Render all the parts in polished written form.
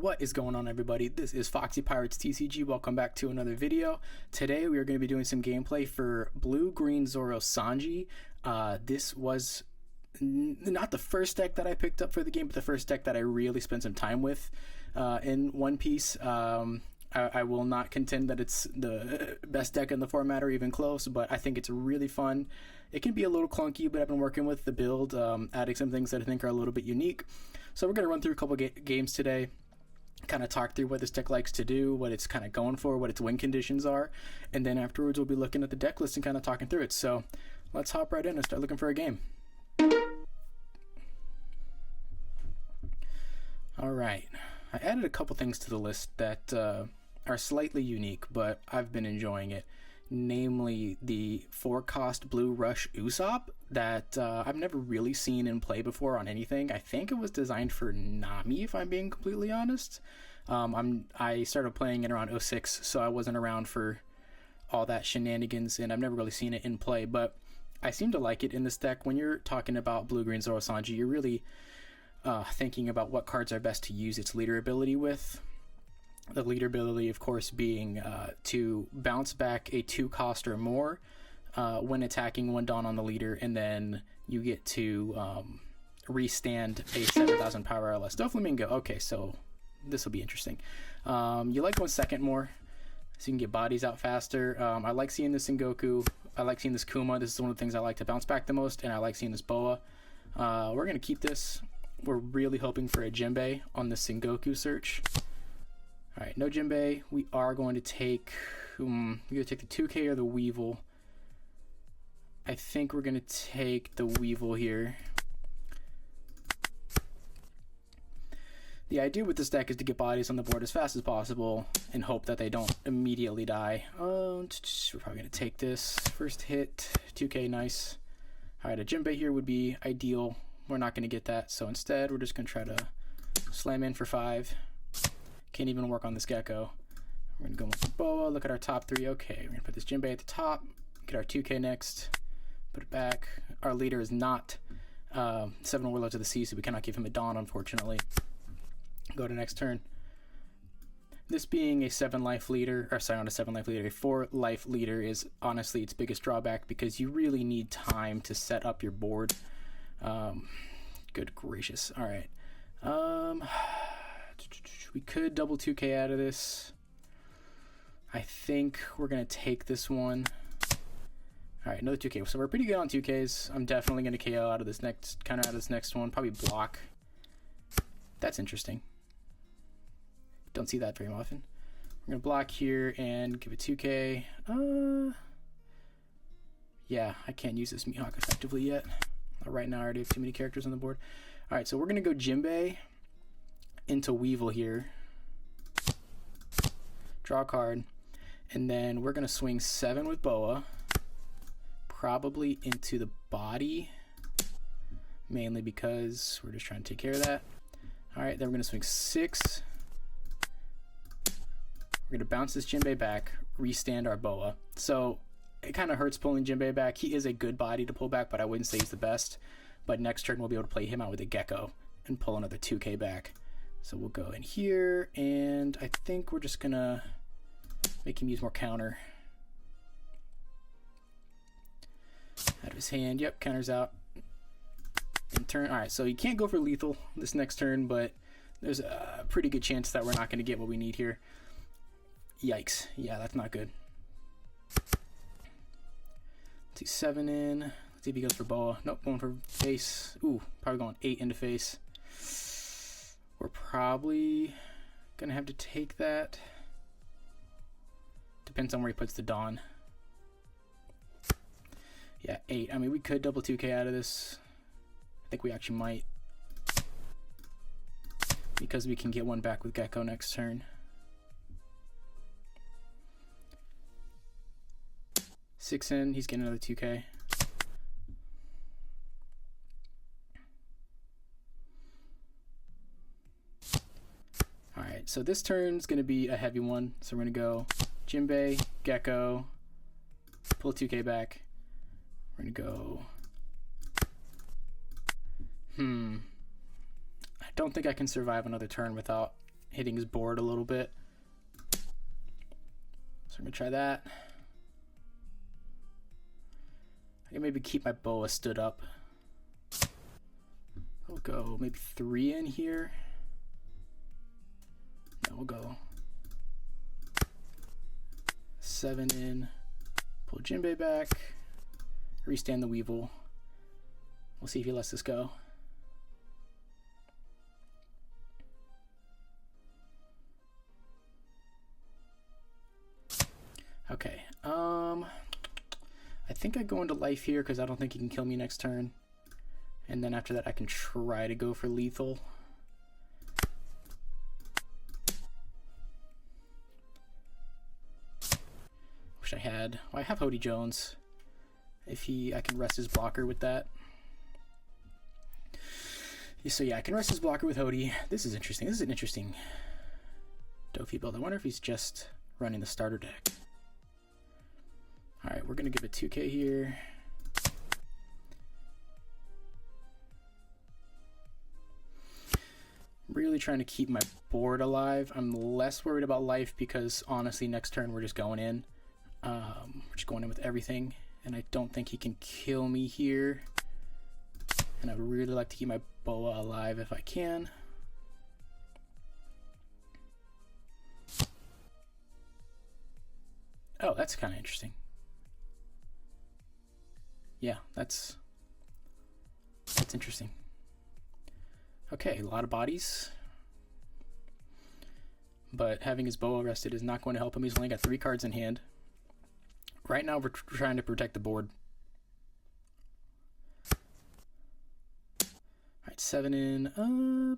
What is going on, everybody? This is Foxy Pirates TCG. Welcome back to another video. Today we are going to be doing some gameplay for Blue-Green Zoro Sanji. This was not the first deck that I picked up for the game, but the first deck that I really spent some time with in One Piece. I will not contend that it's the best deck in the format or even close, but I think it's really fun. It can be a little clunky, but I've been working with the build, adding some things that I think are a little bit unique. So we're going to run through a couple games today, kind of talk through what this deck likes to do, what it's kind of going for, what its win conditions are, and then afterwards we'll be looking at the deck list and kind of talking through it. So let's hop right in and start looking for a game. Alright, I added a couple things to the list that are slightly unique, but I've been enjoying it. Namely, the 4-cost Blue Rush Usopp that I've never really seen in play before on anything. I think it was designed for Nami, if I'm being completely honest. I started playing it around 06, so I wasn't around for all that shenanigans, and I've never really seen it in play, but I seem to like it in this deck. When you're talking about Blue-Green Zoro Sanji, you're really thinking about what cards are best to use its leader ability with. The leader ability, of course, being to bounce back a 2-cost or more when attacking one Dawn on the leader, and then you get to restand a 7,000 power or less Doflamingo. Okay, so this will be interesting. You like 1 second more, so you can get bodies out faster. I like seeing this in Goku. I like seeing this Kuma. This is one of the things I like to bounce back the most, and I like seeing this Boa. We're going to keep this. We're really hoping for a Jinbei on the Sengoku search. Alright, no Jinbei. We are going to take we're going to take the 2K or the Weevil. I think we're going to take the Weevil here. The idea with this deck is to get bodies on the board as fast as possible and hope that they don't immediately die. We're probably going to take this. First hit, 2K, nice. Alright, a Jinbei here would be ideal. We're not going to get that, so instead we're just going to try to slam in for 5. Can't even work on this Gecko. We're going to go with the Boa, look at our top 3. Okay, we're going to put this Jinbei at the top, get our 2K next, put it back. Our leader is not 7 Warlords of the Sea, so we cannot give him a Dawn, unfortunately. Go to next turn. This being a 7-life leader, or sorry, not a 7-life leader, a 4-life leader is honestly its biggest drawback because you really need time to set up your board. Good gracious. Alright. We could double 2K out of this. I think we're going to take this one. Alright, another 2K. So we're pretty good on 2Ks. I'm definitely going to KO out of this next, counter out of this next one. Probably block. That's interesting. Don't see that very often. We're going to block here and give it 2K. Yeah, I can't use this Mihawk effectively yet. Right now I already have too many characters on the board. Alright, so we're going to go Jinbei into Weevil here. Draw a card. And then we're going to swing 7 with Boa. Probably into the body. Mainly because we're just trying to take care of that. Alright, then we're going to swing 6. We're going to bounce this Jinbei back. Restand our Boa. So it kind of hurts pulling Jinbei back. He is a good body to pull back, but I wouldn't say he's the best. But next turn we'll be able to play him out with a Gecko and pull another 2K back. So we'll go in here, and I think we're just going to make him use more counter. Out of his hand. Yep, counter's out. In turn. Alright, so he can't go for lethal this next turn, but there's a pretty good chance that we're not going to get what we need here. Yikes. Yeah, that's not good. Let's see, 7 in. Let's see if he goes for Boa. Nope, going for face. Ooh, probably going 8 into face. We're probably gonna have to take that. Depends on where he puts the Dawn. Yeah, 8. I mean, we could double 2K out of this. I think we actually might. Because we can get one back with Gecko next turn. 6 in, he's getting another 2K. Alright, so this turn's going to be a heavy one. So we're going to go Jinbei, Gecko, pull 2K back. We're going to go I don't think I can survive another turn without hitting his board a little bit. So I'm gonna try that. I can maybe keep my boa stood up. I'll go maybe 3 in here. No, we'll go 7 in. Pull Jinbei back. Restand the Weevil. We'll see if he lets this go. Okay. I think I go into life here because I don't think he can kill me next turn. And then after that I can try to go for lethal. Wish I had. Well, I have Hody Jones. If I can rest his blocker with that. So yeah, I can rest his blocker with Hody. This is interesting. This is an interesting Doffy build. I wonder if he's just running the starter deck. Alright, we're going to give it 2k here. Really trying to keep my board alive. I'm less worried about life because honestly next turn we're just going in. We're just going in with everything. And I don't think he can kill me here. And I would really like to keep my boa alive if I can. Oh, that's kind of interesting. Yeah, that's interesting. Okay, a lot of bodies. But having his boa rested is not going to help him. He's only got 3 cards in hand. Right now we're trying to protect the board. Alright, 7 in. I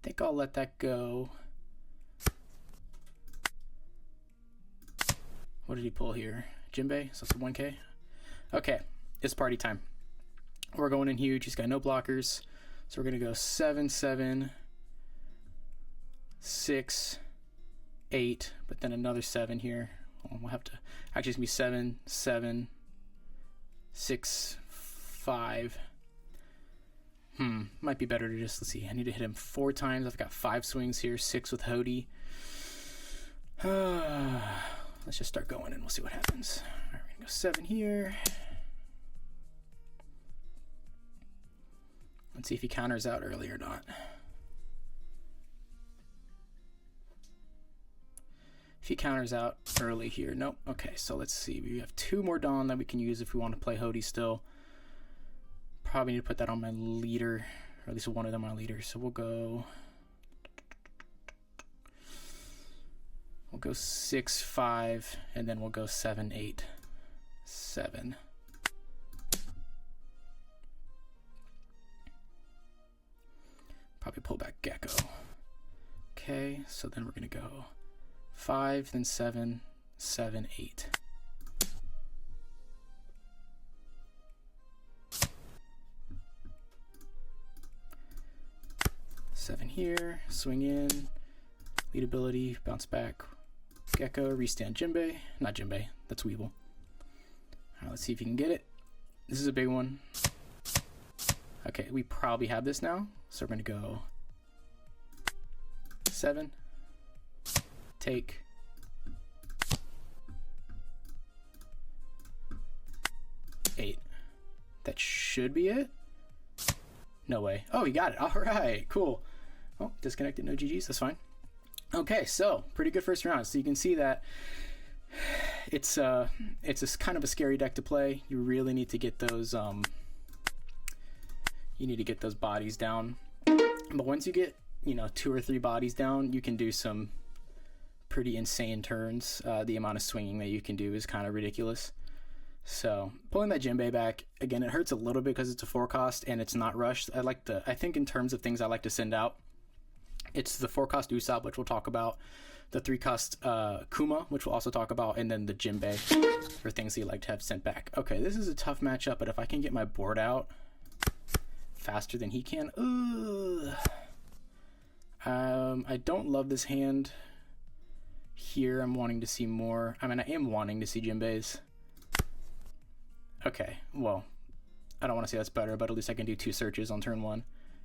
think I'll let that go. What did he pull here? Jinbei, so it's a 1k. Okay, it's party time. We're going in huge. He's got no blockers. So we're going to go 7, 7, 6, 8, but then another 7 here. We'll have to, actually it's going to be 7, 7, 6, 5. Might be better to just, let's see, I need to hit him 4 times. I've got 5 swings here, 6 with Hody. Let's just start going and we'll see what happens. All right, we're gonna go 7 here. Let's see if he counters out early or not. If he counters out early here, nope. Okay, so let's see. We have 2 more Dawn that we can use if we want to play Hody still. Probably need to put that on my leader, or at least one of them on my leader. So we'll go 6, 5, and then we'll go 7, 8, 7. Probably pull back Gecko. Okay, so then we're gonna go 5, then 7, 7, 8. Seven here, swing in, lead ability, bounce back, Gecko, restand Jinbei. Not Jinbei, that's Weevil. Alright, let's see if you can get it. This is a big one. Okay, we probably have this now. So we're going to go 7, take, 8. That should be it. No way. Oh, he got it. All right, cool. Oh, disconnected, no GGs, that's fine. Okay, so pretty good first round. So you can see that it's a kind of a scary deck to play. You really need to get those bodies down. But once you get, 2 or 3 bodies down, you can do some pretty insane turns. The amount of swinging that you can do is kind of ridiculous. So pulling that Jinbei back, again, it hurts a little bit because it's a 4 cost and it's not rushed. I think in terms of things I like to send out, it's the 4 cost Usopp, which we'll talk about, the 3 cost Kuma, which we'll also talk about, and then the Jinbei for things that you like to have sent back. Okay, this is a tough matchup, but if I can get my board out faster than he can, I don't love this hand here. I'm wanting to see more. I am wanting to see Jinbei's. Okay, well, I don't want to say that's better, but at least I can do 2 searches on turn 1.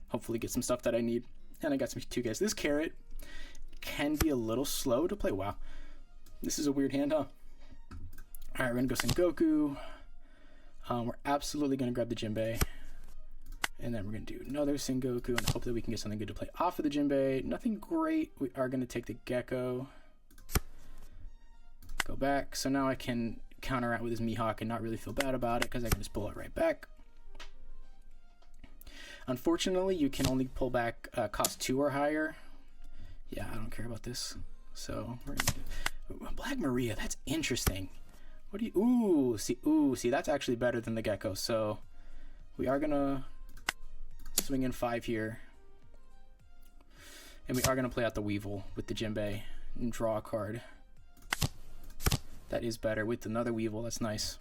Hopefully get some stuff that I need. And I got some 2Ks. This carrot can be a little slow to play. Wow. This is a weird hand, huh? Alright, we're going to go Sengoku. We're absolutely going to grab the Jinbei. And then we're going to do another Sengoku and hope that we can get something good to play off of the Jinbei. Nothing great. We are going to take the Gecko. Go back. So now I can counter out with his Mihawk and not really feel bad about it because I can just pull it right back. Unfortunately, you can only pull back cost 2 or higher. Yeah, I don't care about this. So we're going to do Black Maria. That's interesting. What do you... Ooh, see, that's actually better than the Gecko. So we are going to swing in 5 here. And we are going to play out the Weevil with the Jinbei and draw a card. That is better with another Weevil. That's nice.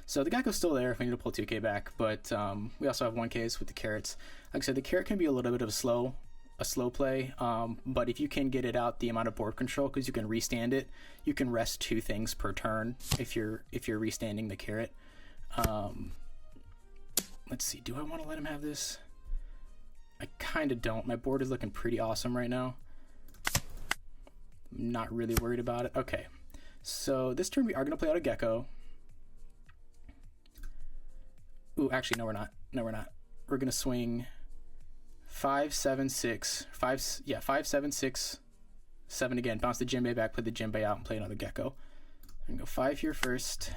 So the Gecko's still there if we need to pull 2K back, but we also have 1Ks with the carrots. Like I said, the carrot can be a little bit of a slow play, but if you can get it out the amount of board control, because you can restand it, you can rest 2 things per turn if you're restanding the carrot. Let's see, do I want to let him have this? I kind of don't. My board is looking pretty awesome right now. I'm not really worried about it. Okay, so this turn we are going to play out a Gecko. Ooh, actually, no, we're not. No, we're not. We're going to swing 5, 7, 6. 5, 7, 6, 7 again. Bounce the Jinbei back, put the Jinbei out, and play another Gecko. I'm going to go 5 here first.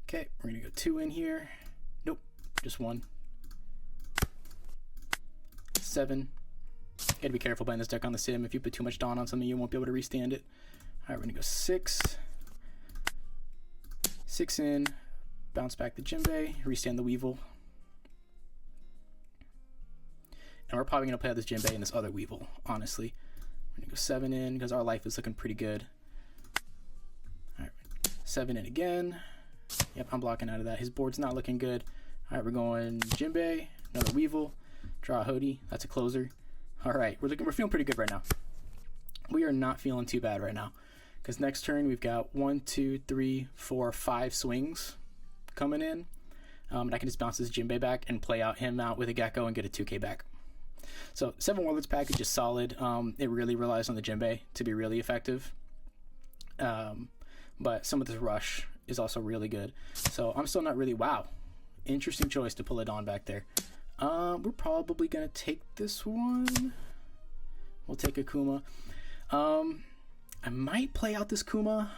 Okay, we're going to go 2 in here. Nope, just 1. 7. Gotta be careful playing this deck on the sim. If you put too much Dawn on something, you won't be able to restand it. Alright, we're gonna go 6. 6 in. Bounce back the Jinbei. Restand the Weevil. And we're probably gonna play out this Jinbei and this other Weevil, honestly. We're gonna go 7 in because our life is looking pretty good. Alright, 7 in again. Yep, I'm blocking out of that. His board's not looking good. Alright, we're going Jinbei, another Weevil. Draw a Hody. That's a closer. Alright, we're feeling pretty good right now. We are not feeling too bad right now. Because next turn we've got 1, 2, 3, 4, 5 swings coming in. And I can just bounce this Jinbei back and play him out with a Gecko and get a 2K back. So 7 Warlords package is solid. It really relies on the Jinbei to be really effective. But some of this rush is also really good. So I'm still not really... Wow. Interesting choice to pull it on back there. We're probably going to take this one. We'll take a Kuma. I might play out this Kuma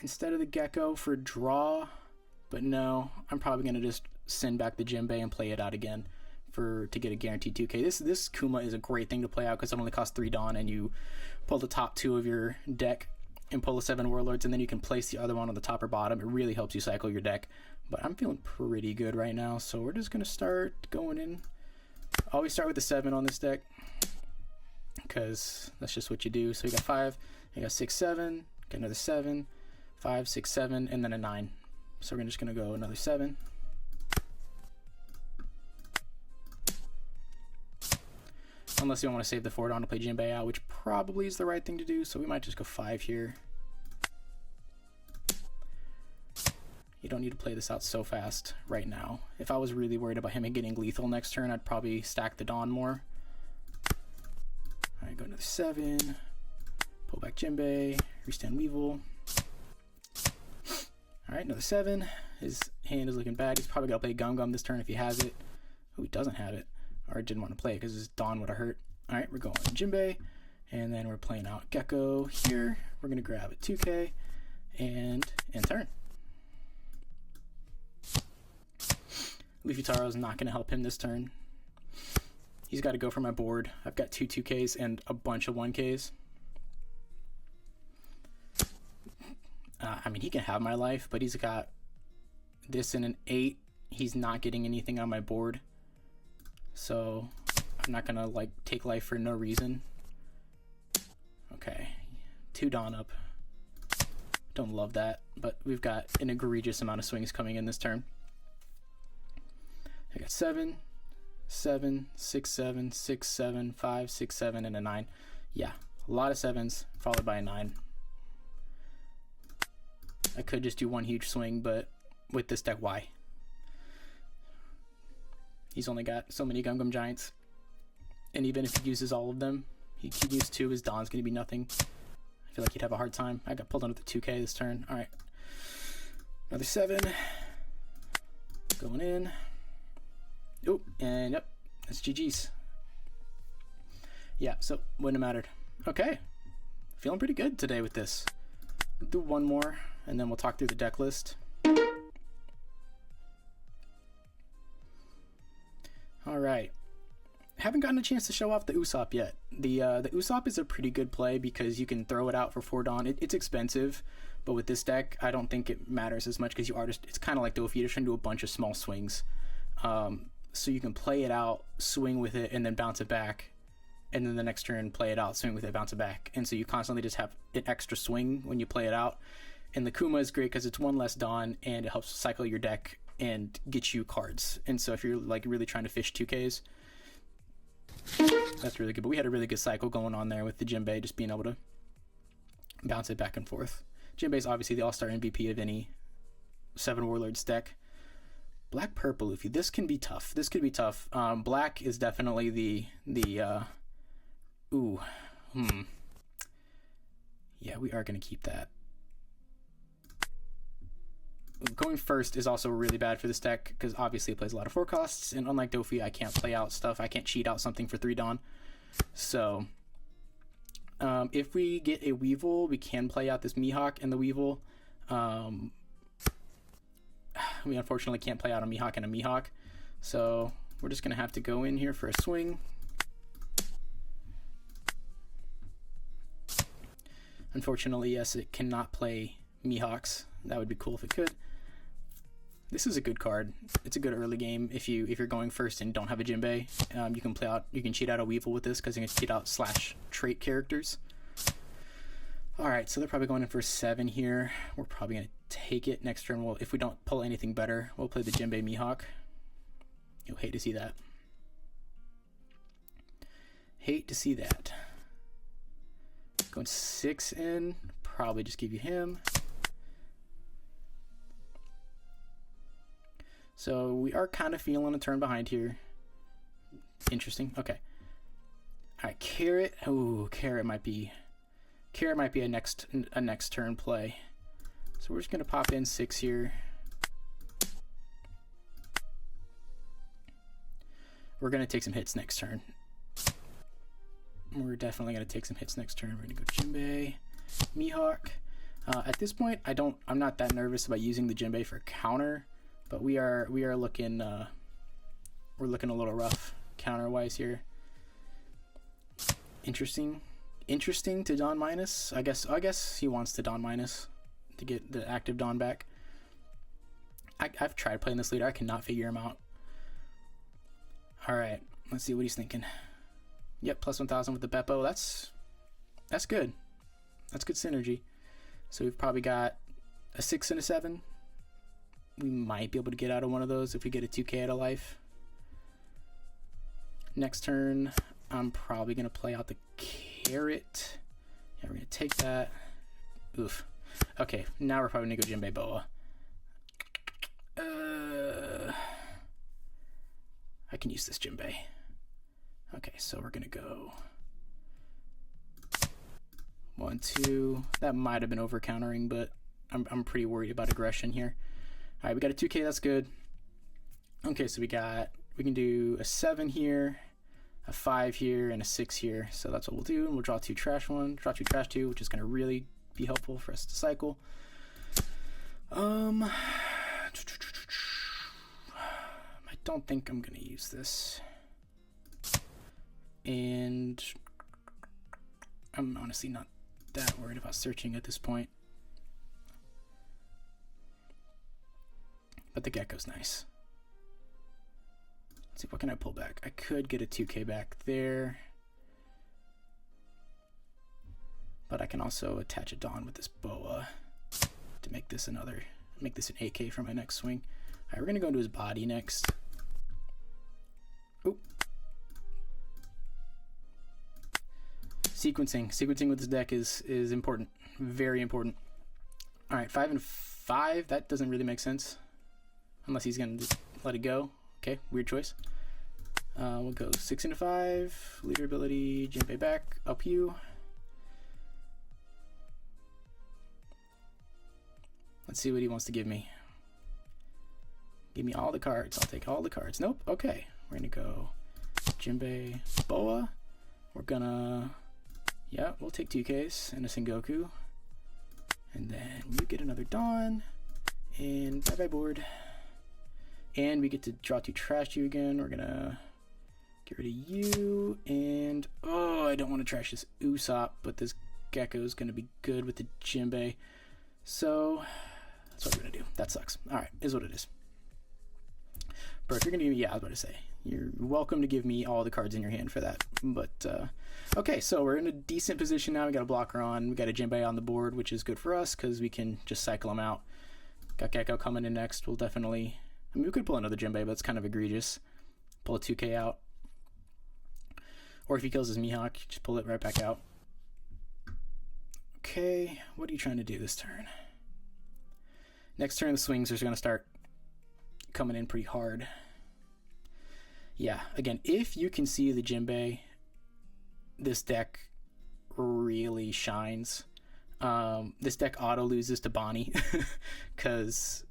instead of the Gecko for draw, but no, I'm probably going to just send back the Jinbei and play it out again to get a guaranteed 2K. This Kuma is a great thing to play out because it only costs 3 Dawn and you pull the top 2 of your deck and pull the 7 Warlords and then you can place the other one on the top or bottom. It really helps you cycle your deck. But I'm feeling pretty good right now, so we're just going to start going in. Always start with the 7 on this deck, because that's just what you do. So you got 5, you got 6, 7, got another 7, 5, 6, 7, and then a 9. So we're just going to go another 7. Unless you want to save the 4 Dawn to play Jinbei out, which probably is the right thing to do, so we might just go 5 here. You don't need to play this out so fast right now. If I was really worried about him getting lethal next turn, I'd probably stack the Dawn more. Alright, go another 7. Pull back Jinbei. Restand Weevil. Alright, another 7. His hand is looking bad. He's probably going to play Gum Gum this turn if he has it. Oh, he doesn't have it. Or didn't want to play it because his Dawn would have hurt. Alright, we're going Jinbei. And then we're playing out Gecko here. We're going to grab a 2K. And end turn. Leafy Taro is not going to help him this turn. He's got to go for my board. I've got 2 2Ks and a bunch of 1Ks. I mean, he can have my life, but he's got this and an 8. He's not getting anything on my board. So I'm not going to like take life for no reason. Okay. 2 Dawn up. Don't love that, but we've got an egregious amount of swings coming in this turn. I got 7, 7, 6, 7, 6, 7, 5, 6, 7, and a 9. Yeah, a lot of 7s followed by a 9. I could just do one huge swing, but with this deck, why? He's only got so many Gum Gum Giants. And even if he uses all of them, he could use 2. His Dawn's going to be nothing. I feel like he'd have a hard time. I got pulled under the 2K this turn. Alright. Another 7. Going in. Oh, and yep. That's GG's. Yeah, so wouldn't have mattered. Okay. Feeling pretty good today with this. We'll do one more, and then we'll talk through the deck list. Alright. Haven't gotten a chance to show off the Usopp yet. The Usopp is a pretty good play because you can throw it out for 4 Dawn. It's expensive, but with this deck, I don't think it matters as much because you are just, it's kind of like Doffy, you're just trying to do a bunch of small swings. So you can play it out, swing with it, and then bounce it back. And then the next turn, play it out, swing with it, bounce it back. And so you constantly just have an extra swing when you play it out. And the Kuma is great because it's 1 less Dawn, and it helps cycle your deck and get you cards. And so if you're like really trying to fish 2Ks, that's really good. But we had a really good cycle going on there with the Jinbei, just being able to bounce it back and forth. Jinbei is obviously the all-star MVP of any 7 Warlords deck. Black Purple Luffy. This can be tough. This could be tough. Black is definitely the yeah, we are going to keep that. Going first is also really bad for this deck because obviously it plays a lot of 4 costs, and unlike Doffy, I can't play out stuff. I can't cheat out something for 3 Dawn. So if we get a Weevil, we can play out this Mihawk and the Weevil. We unfortunately can't play out a Mihawk and a Mihawk, so we're just going to have to go in here for a swing. Unfortunately, yes, it cannot play Mihawks. That would be cool if it could. This is a good card. It's a good early game if you're going first and don't have a Jinbei. You can cheat out a Weevil with this because you can cheat out / trait characters. All right, so they're probably going in for 7 here. We're probably gonna take it next turn. Well, if we don't pull anything better, we'll play the Jinbei Mihawk. You'll hate to see that. Hate to see that. Going 6 in, probably just give you him. So we are kind of feeling a turn behind here. Interesting. Okay. All right, Carrot. Ooh, Carrot might be a next turn play. So we're just gonna pop in 6 here. We're gonna take some hits next turn. We're definitely gonna take some hits next turn. We're gonna go Jinbei, Mihawk. At this point, I'm not that nervous about using the Jinbei for counter, but we are looking we're looking a little rough counter wise here. Interesting to Dawn minus. I guess he wants to Dawn minus to get the active Dawn back. I've tried playing this leader. I cannot figure him out. All right, let's see what he's thinking. Yep, plus 1,000 with the Beppo. That's good. That's good synergy. So we've probably got a 6 and a 7. We might be able to get out of one of those if we get a 2K out of life. Next turn, I'm probably going to play out the Carrot. Yeah, we're going to take that. Oof. Okay, now we're probably going to go Jinbei Boa. I can use this Jinbei. Okay, so we're going to go 1, 2. That might have been over countering, but I'm pretty worried about aggression here. All right, we got a 2K. That's good. Okay, so we can do a 7 here, a 5 here, and a 6 here. So that's what we'll do. And we'll draw 2 trash 1, draw 2 trash 2, which is going to really be helpful for us to cycle. I don't think I'm going to use this. And I'm honestly not that worried about searching at this point. But the Gecko's nice. Let's see, what can I pull back? I could get a 2K back there. But I can also attach a Dawn with this Boa to make this an 8K for my next swing. Alright, we're gonna go into his body next. Oop. Sequencing with this deck is important. Very important. Alright, 5 and 5. That doesn't really make sense. Unless he's going to just let it go. Okay, weird choice. We'll go 6 into 5. Leader ability, Jinbei back, up you. Let's see what he wants to give me. Give me all the cards. I'll take all the cards. Nope. Okay. We're going to go Jinbei, Boa. We're going to... Yeah, we'll take 2Ks and a Sengoku. And then you get another Dawn. And bye-bye board. And we get to draw 2 trash you again. We're going to get rid of you. And... Oh, I don't want to trash this Usopp. But this Gecko is going to be good with the Jinbei. So... That's what we're going to do. That sucks. Alright, is what it is. Bro, if you're going to give me... Yeah, I was about to say. You're welcome to give me all the cards in your hand for that. But, okay, so we're in a decent position now. We got a blocker on. We got a Jinbei on the board, which is good for us because we can just cycle them out. Got Gecko coming in next. We'll definitely... I mean, we could pull another Jinbei, but it's kind of egregious. Pull a 2K out. Or if he kills his Mihawk, just pull it right back out. Okay, what are you trying to do this turn? Next turn, the swings are going to start coming in pretty hard. Yeah, again, if you can see the Jinbei, this deck really shines. This deck auto loses to Bonnie because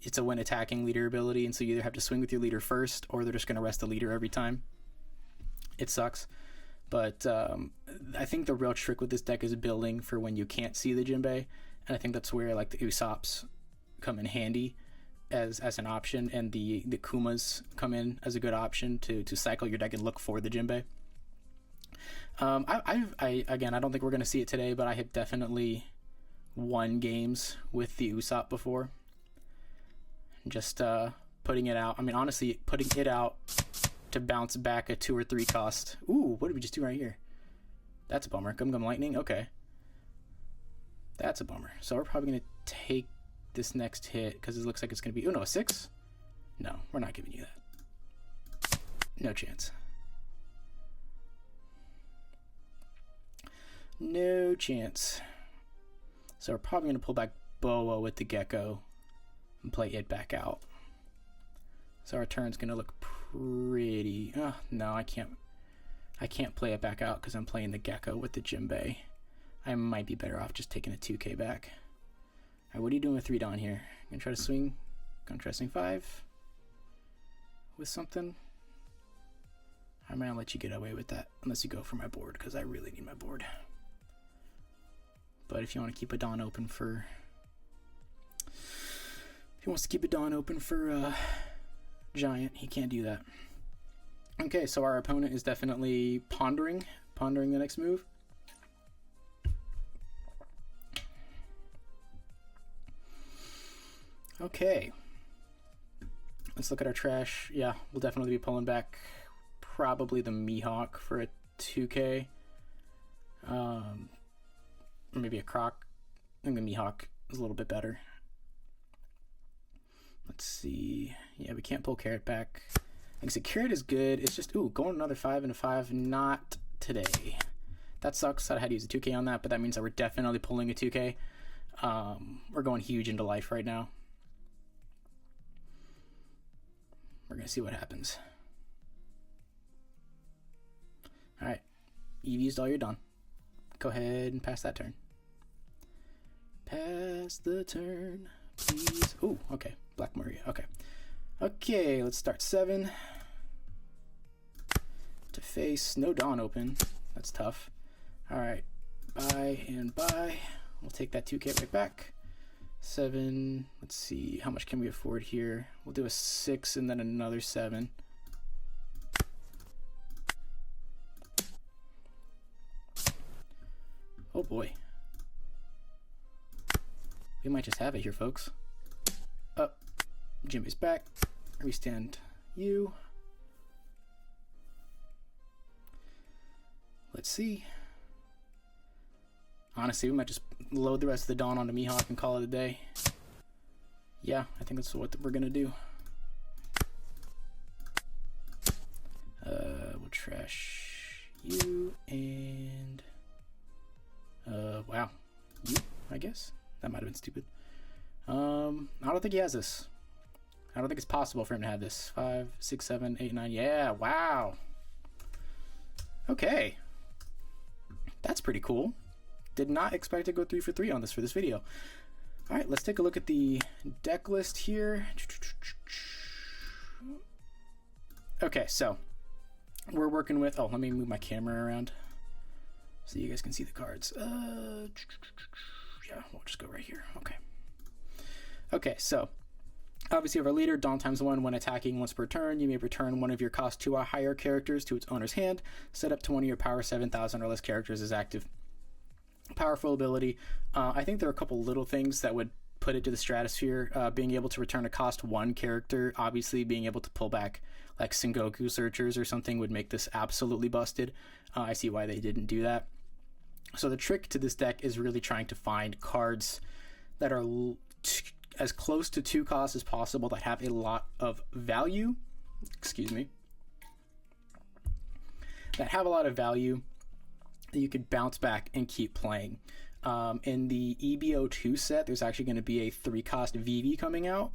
it's a when attacking leader ability, and so you either have to swing with your leader first or they're just going to rest the leader every time. It sucks. But I think the real trick with this deck is building for when you can't see the Jinbei, and I think that's where like the Usopps come in handy as an option, and the Kumas come in as a good option to cycle your deck and look for the Jinbei. Again, I don't think we're going to see it today, but I have definitely won games with the Usopp before. Just putting it out. I mean, honestly, putting it out to bounce back a 2 or 3 cost. Ooh, what did we just do right here? That's a bummer. Gum Gum Lightning. Okay. That's a bummer. So we're probably going to take this next hit because it looks like it's going to be... Oh, no, a 6? No, we're not giving you that. No chance. No chance. So we're probably going to pull back Boa with the Gecko and play it back out. So our turn's going to look pretty... Oh, no, I can't play it back out because I'm playing the Gecko with the Jinbei. I might be better off just taking a 2K back. Alright, what are you doing with 3 Dawn here? Gonna try to swing? Gonna try to swing 5? With something? I might let you get away with that unless you go for my board because I really need my board. But if you want to keep a Dawn open for... If he wants to keep a Dawn open for Giant, he can't do that. Okay, so our opponent is definitely pondering the next move. Okay, let's look at our trash. Yeah, we'll definitely be pulling back probably the Mihawk for a 2K. Or maybe a Croc. I think the Mihawk is a little bit better. Let's see. Yeah, we can't pull Carrot back. Like I said, Carrot is good. It's just, ooh, going another 5 into 5. Not today. That sucks. I had to use a 2K on that, but that means that we're definitely pulling a 2K. We're going huge into life right now. We're going to see what happens. Alright. You've used all your Dawn. Go ahead and pass that turn. Pass the turn, please. Ooh, okay. Black Maria. Okay. Okay, let's start 7. To face. No Dawn open. That's tough. Alright. Bye and bye. We'll take that 2K right back. 7. Let's see. How much can we afford here? We'll do a 6 and then another 7. Oh boy. We might just have it here, folks. Up. Jimmy's back. Restand you. Let's see. Honestly, we might just load the rest of the Dawn onto Mihawk and call it a day. Yeah, I think that's what we're gonna do. We'll trash you and wow, you, I guess that might have been stupid. I don't think he has this. I don't think it's possible for him to have this. 5, 6, 7, 8, 9. Yeah, wow. Okay. That's pretty cool. Did not expect to go 3 for 3 on this for this video. All right, let's take a look at the deck list here. Okay, so we're working with, oh, let me move my camera around so you guys can see the cards. Yeah, we'll just go right here. Okay. Okay, so obviously, of our leader, Dawn times 1. When attacking once per turn, you may return one of your cost 2 or higher characters to its owner's hand. Set up to one of your power 7,000 or less characters as active. Powerful ability. I think there are a couple little things that would put it to the stratosphere. Being able to return a cost 1 character, obviously being able to pull back like Sengoku Searchers or something would make this absolutely busted. I see why they didn't do that. So the trick to this deck is really trying to find cards that are as close to 2 costs as possible that have a lot of value. Excuse me. That have a lot of value that you could bounce back and keep playing. In the EBO2 set, there's actually going to be a 3-cost VV coming out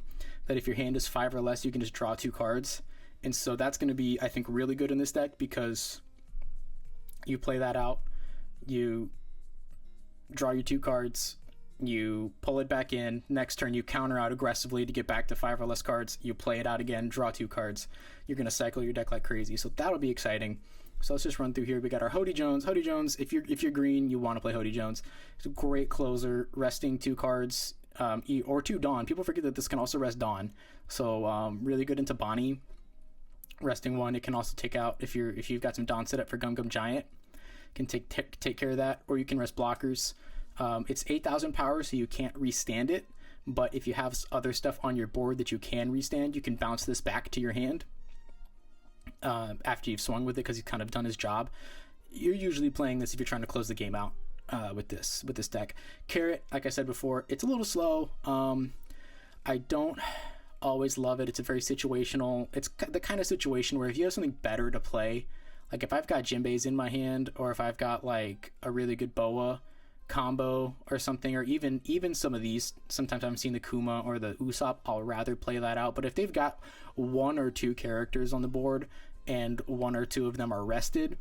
that if your hand is 5 or less, you can just draw 2 cards. And so that's going to be, I think, really good in this deck because you play that out, you draw your 2 cards, you pull it back in, next turn you counter out aggressively to get back to 5 or less cards, you play it out again, draw 2 cards. You're going to cycle your deck like crazy, so that'll be exciting. So let's just run through here. We got our Hody Jones. Hody Jones, if you're green, you want to play Hody Jones. It's a great closer, resting 2 cards, or 2 Dawn. People forget that this can also rest Dawn. So really good into Bonnie. Resting 1, it can also take out if you've got some Dawn set up for Gum Gum Giant. Can take care of that, or you can rest blockers. It's 8,000 power, so you can't restand it. But if you have other stuff on your board that you can restand, you can bounce this back to your hand. After you've swung with it because he's kind of done his job. You're usually playing this if you're trying to close the game out with this deck. Carrot, like I said before, it's a little slow. I don't always love it. It's a very situational. It's the kind of situation where if you have something better to play, like if I've got Jinbeis in my hand, or if I've got like a really good Boa combo or something, or even some of these, sometimes I'm seeing the Kuma or the Usopp, I'll rather play that out. But if they've got 1 or 2 characters on the board and 1 or 2 of them are rested,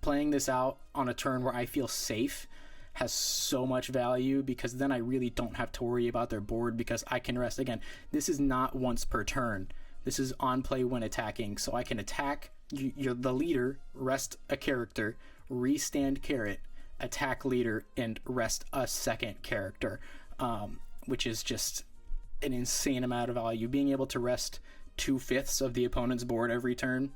playing this out on a turn where I feel safe has so much value, because then I really don't have to worry about their board because I can rest. Again, this is not once per turn. This is on play when attacking, so I can attack, you're the leader, rest a character, restand Carrot, attack leader, and rest a second character, which is just an insane amount of value. Being able to rest 2/5 of the opponent's board every turn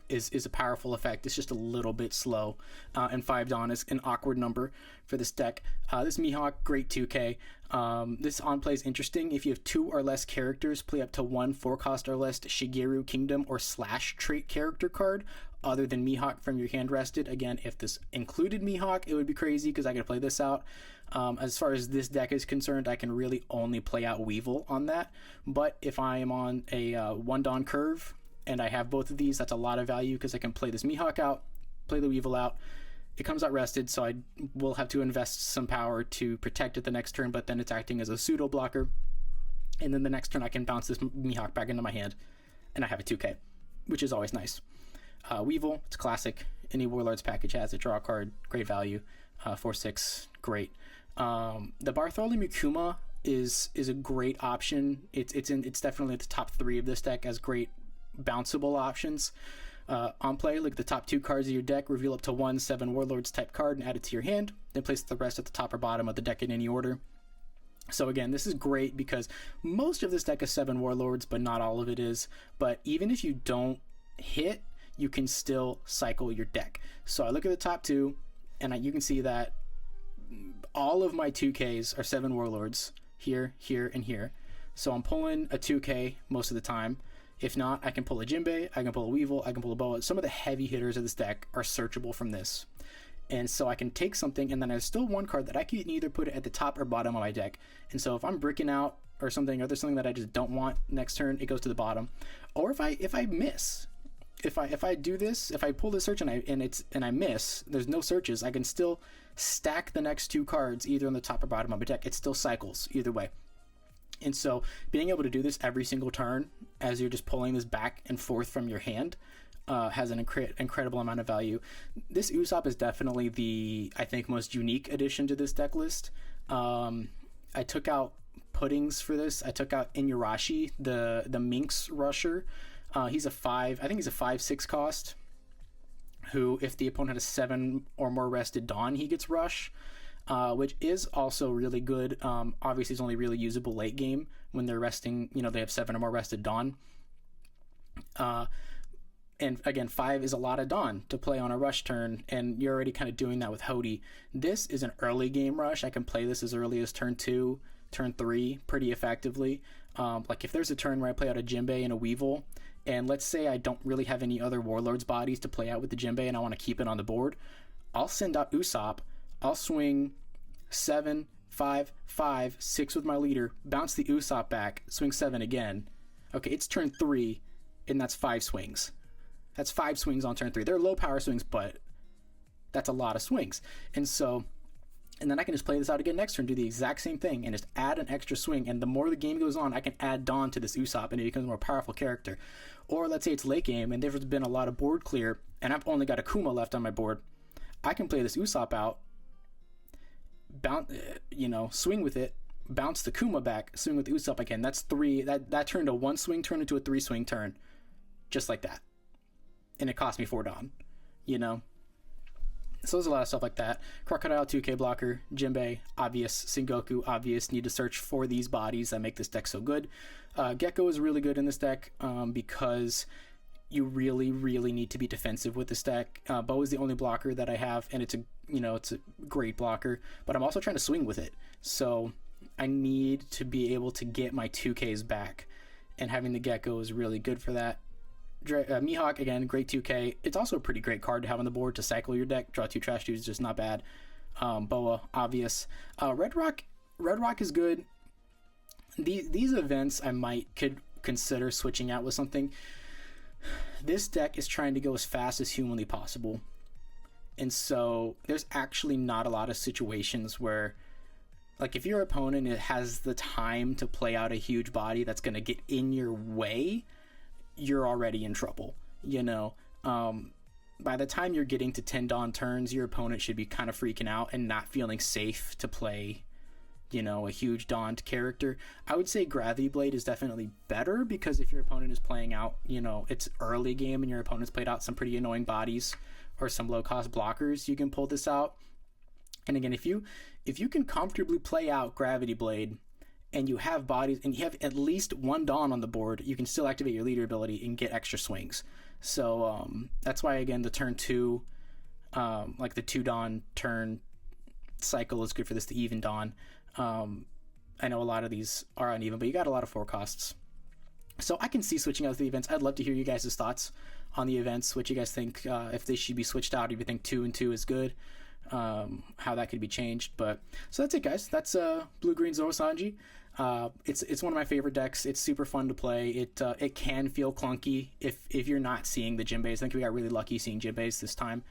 is a powerful effect. It's just a little bit slow, and 5 Dawn is an awkward number for this deck. This Mihawk, great 2K. This on play is interesting. If you have 2 or less characters, play up to 1 4-cost or less Shigeru Kingdom or Slash trait character card other than Mihawk from your hand rested. Again, if this included Mihawk, it would be crazy because I could play this out. As far as this deck is concerned, I can really only play out Weevil on that. But if I am on a 1 Dawn curve and I have both of these, that's a lot of value because I can play this Mihawk out, play the Weevil out. It comes out rested, so I will have to invest some power to protect it the next turn, but then it's acting as a pseudo blocker. And then the next turn I can bounce this Mihawk back into my hand, and I have a 2K, which is always nice. Weevil, it's classic. Any Warlords package has it. Draw a card, great value. 4/6, great. The Bartholomew Kuma is a great option. It's definitely at the top 3 of this deck as great bounceable options. On play, look at the top 2 cards of your deck, reveal up to 1 7 Warlords type card and add it to your hand, then place the rest at the top or bottom of the deck in any order. So again, this is great because most of this deck is 7 Warlords, but not all of it is. But even if you don't hit, you can still cycle your deck. So I look at the top 2, and you can see that all of my 2Ks are 7 Warlords, here, here, and here. So I'm pulling a 2K most of the time. If not, I can pull a Jinbei, I can pull a Weevil, I can pull a Boa. Some of the heavy hitters of this deck are searchable from this. And so I can take something, and then there's still 1 card that I can either put it at the top or bottom of my deck. And so if I'm bricking out or something, or there's something that I just don't want next turn, it goes to the bottom. Or if I miss, if I do this, if I pull the search and I miss, there's no searches, I can still stack the next 2 cards either on the top or bottom of my deck. It still cycles either way. And so being able to do this every single turn as you're just pulling this back and forth from your hand has an incredible amount of value. This Usopp is definitely the, I think, most unique addition to this deck list. I took out puddings for this. I took out Inuyarashi, the Minx Rusher. He's a 5/6 cost, who, if the opponent has 7 or more rested Dawn, he gets Rush. Which is also really good. Obviously, it's only really usable late game when they're resting, they have 7 or more rested Dawn. And again, 5 is a lot of Dawn to play on a rush turn, and you're already kind of doing that with Hody. This is an early game rush. I can play this as early as turn 2, turn 3 pretty effectively. Like if there's a turn where I play out a Jinbei and a Weevil, and let's say I don't really have any other Warlords bodies to play out with the Jinbei and I want to keep it on the board, I'll send out Usopp. I'll swing 7, 5, 5, 6 with my leader, bounce the Usopp back, swing 7 again. Okay, it's turn 3, and that's 5 swings. That's 5 swings on turn 3. They're low power swings, but that's a lot of swings. And then I can just play this out again next turn, do the exact same thing, and just add an extra swing. And the more the game goes on, I can add Dawn to this Usopp, and it becomes a more powerful character. Or let's say it's late game, and there's been a lot of board clear, and I've only got a Kuma left on my board. I can play this Usopp out, swing with it, bounce the Kuma back, swing with the Usopp again. That's 3. That turned a 1 swing turn into a 3 swing turn, just like that. And it cost me 4 Dawn, So there's a lot of stuff like that. Crocodile 2K blocker, Jinbei, obvious. Sengoku, obvious. Need to search for these bodies that make this deck so good. Gecko is really good in this deck because you really, really need to be defensive with this deck. Bow is the only blocker that I have, and it's a great blocker, but I'm also trying to swing with it. So I need to be able to get my 2Ks back, and having the Gecko is really good for that. Mihawk, again, great 2K. It's also a pretty great card to have on the board to cycle your deck. Draw 2 trash dudes, just not bad. Boa, obvious. Red Rock is good. These events I could consider switching out with something. This deck is trying to go as fast as humanly possible. And so there's actually not a lot of situations where, like, if your opponent has the time to play out a huge body that's going to get in your way, you're already in trouble. By the time you're getting to 10 Dawn turns, your opponent should be kind of freaking out and not feeling safe to play, a huge Dawned character. I would say Gravity Blade is definitely better, because if your opponent is playing out, it's early game and your opponent's played out some pretty annoying bodies or some low cost blockers, you can pull this out. And again, if you can comfortably play out Gravity Blade, and you have bodies, and you have at least 1 Dawn on the board, you can still activate your leader ability and get extra swings. So that's why, again, the turn 2, like the 2 Dawn turn cycle is good for this, the even Dawn. I know a lot of these are uneven, but you got a lot of 4 costs. So I can see switching out the events. I'd love to hear you guys' thoughts on the events, what you guys think, if they should be switched out, if you think 2 and 2 is good, how that could be changed. But so that's it, guys. That's Blue Green Zoro Sanji. It's one of my favorite decks. It's super fun to play. It can feel clunky if you're not seeing the Jinbeis. I think we got really lucky seeing Jinbeis this time.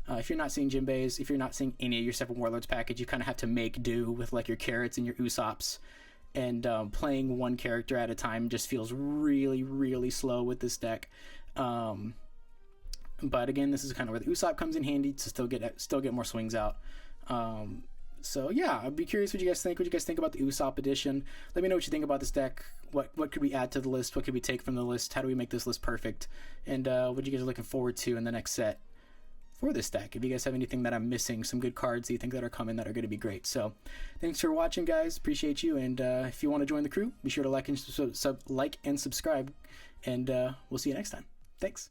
If you're not seeing Jinbeis, if you're not seeing any of your 7 Warlords package, you kind of have to make do with like your Carrots and your Usopps. And playing one character at a time just feels really, really slow with this deck. But again, this is kind of where the Usopp comes in handy to still get more swings out. So yeah, I'd be curious what you guys think. What you guys think about the Usopp edition? Let me know what you think about this deck. What could we add to the list? What could we take from the list? How do we make this list perfect? And what you guys are looking forward to in the next set for this deck? If you guys have anything that I'm missing, some good cards that you think that are coming that are going to be great. So thanks for watching, guys. Appreciate you. And if you want to join the crew, be sure to like and subscribe. And we'll see you next time. Thanks.